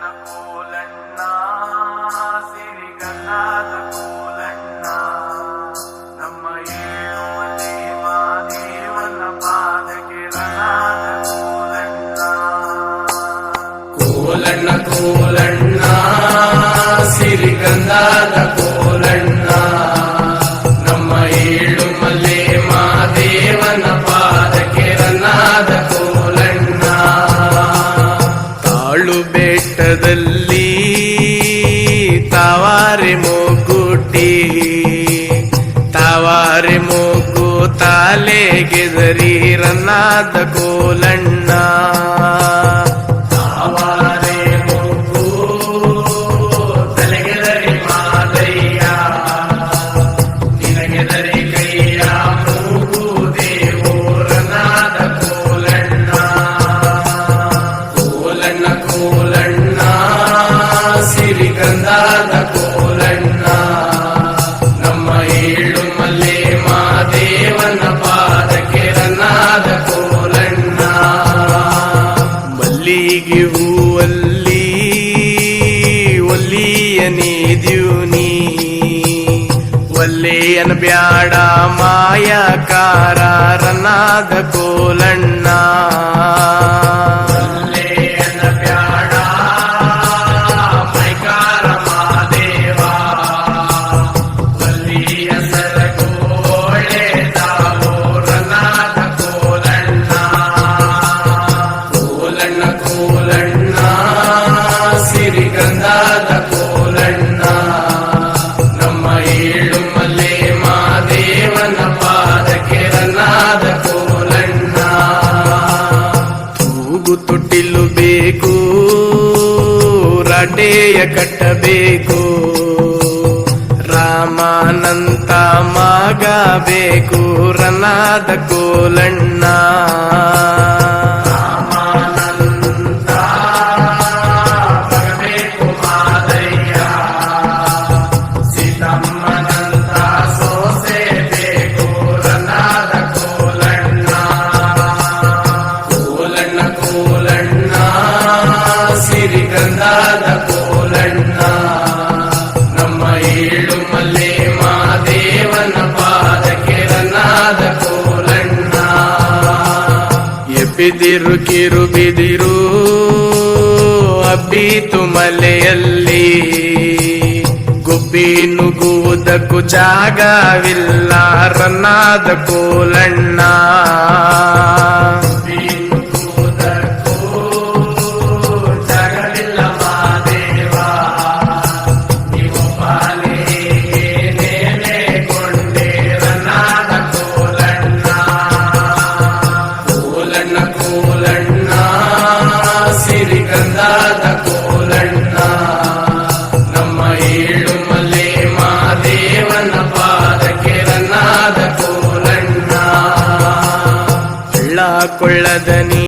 ಕೋಲಣ್ಣ ಸಿರಿಗಲ್ಲಾದ ಕೋಲಣ್ಣ ನಮ್ಮ ಏಳುಮಲೆ ಮಾದೇವನ ಪಾದಕ್ಕೆ ರಣಾದ ಕೋಲಣ್ಣ ಕೋಲಣ್ಣ ಸಿರಿಗಂಧಾದ ಕೋಲಣ್ಣ ನಮ್ಮ ಏಳುಮಲೆ ಮಾದೇವನ ಪಾದಕ್ಕೆ ರಣಾದ ಕೋಲಣ್ಣ ತಾಳು ಬೆಟ್ಟದಲ್ಲಿ ತಾವಾರೆ ಮೂಗುಟ್ಟಿ ತಾವಾರೆ ಮೂಗು ತಾಲೆಗೆದರಿ ರನ್ನಾದ ಕೋಲಣ್ಣ ತಾವಾರೆ ಮೂಗು ತಲೆಗೆದರಿ ಮಾದಯ್ಯ ನಿನಗೆದರಿ ಕೈಯ ಮೂಗು ದೇವೋ ರನ್ನಾದ ಕೋಲಣ್ಣ ಕೋಲಣ್ಣ ಕೋಲಣ್ಣ ಸಿರಿಗಂಧಾದ ಕೋಲಣ್ಣ ನಮ್ಮ ಏಳುಮಲೆ ಮಾದೇವನ ಪಾದಕ್ಕೆ ರಣಾದ ಕೋಲಣ್ಣ ಮಲ್ಲಿಗೆ ಹೂವಲ್ಲಿ ಒಲ್ಲಿಯನೇ ದ್ಯೂನಿ ಒಲ್ಲೆಯನ ಬ್ಯಾಡ ಮಾಯಕಾರ ರಣಾದ ಕೋಲಣ್ಣ ಒಲ್ಲೆಯನ ಬ್ಯಾಡ ಮೈಕಾರ ಮಾದೇವ ಒಲ್ಲಿಯ ಸರಗೋಳೆ ತಾವೋ ರಣಾದ ಕೋಲಣ್ಣ ಕೋಲಣ್ಣ ಕೋಲಣ್ಣ ಸಿರಿಗಂಧಾದ ಕೋಲಣ್ಣ ನಮ್ಮ ಏಳುಮಲೆ ಮಾದೇವನ ಪಾದಕ್ಕೆ ರಣಾದ ಕೋಲಣ್ಣ ತೂಗು ತೊಟ್ಟಿಲು ಬೇಕು ರಾಟೆಯ ಕಟ್ಟಬೇಕು ರಾಮಾನಂತ ಮಗ ಬೇಕು ರಣಾದ ಕೋಲಣ್ಣ ರಾಮಾನಂತ ಬರಬೇಕು ಮಾದಯ್ಯ ಸೀತಮ್ಮನಂತ ಸೋಸೆ ಬೇಕು ರಣಾದ ಕೋಲಣ್ಣ ಕೋಲಣ್ಣ ಕೋಲಣ್ಣ ಸಿರಿಗಂಧಾದ ಕೋಲಣ್ಣ ನಮ್ಮ ಏಳುಮಲೆ ಮಾದೇವನ ಪಾದಕ್ಕೆ ರಣಾದ ಕೋಲಣ್ಣ ಎಬ್ಬಿದಿರು ಕಿರು ಬಿದಿರು ಅಬ್ಬೀತು ಮಲೆಯಲ್ಲಿ ಗುಬ್ಬಿ ನುಗ್ಗುವುದಕ್ಕೂ ಜಾಗವಿಲ್ಲ ರಣಾದ ಕೋಲಣ್ಣ ಗುಬ್ಬಿ ನುಗ್ಗುವುದಕ್ಕೂ ಜಾಗವಿಲ್ಲ ಮಾದೇವ ನೀವು ಪಾಲಿಗೆ ನೇಲೆಗೊಂಡೆ ರಣಾದ ಕೋಲಣ್ಣ ಕೋಲಣ್ಣ ಕೋಲಣ್ಣ ಸಿರಿಗಂಧಾದ ಕೋಲಣ್ಣ ನಮ್ಮ ಏಳುಮಲೆ ಮಾದೇವನ ಪಾದಕ್ಕೆ ರಣಾದ ಕೋಲಣ್ಣ ಕೊಳ್ಳದ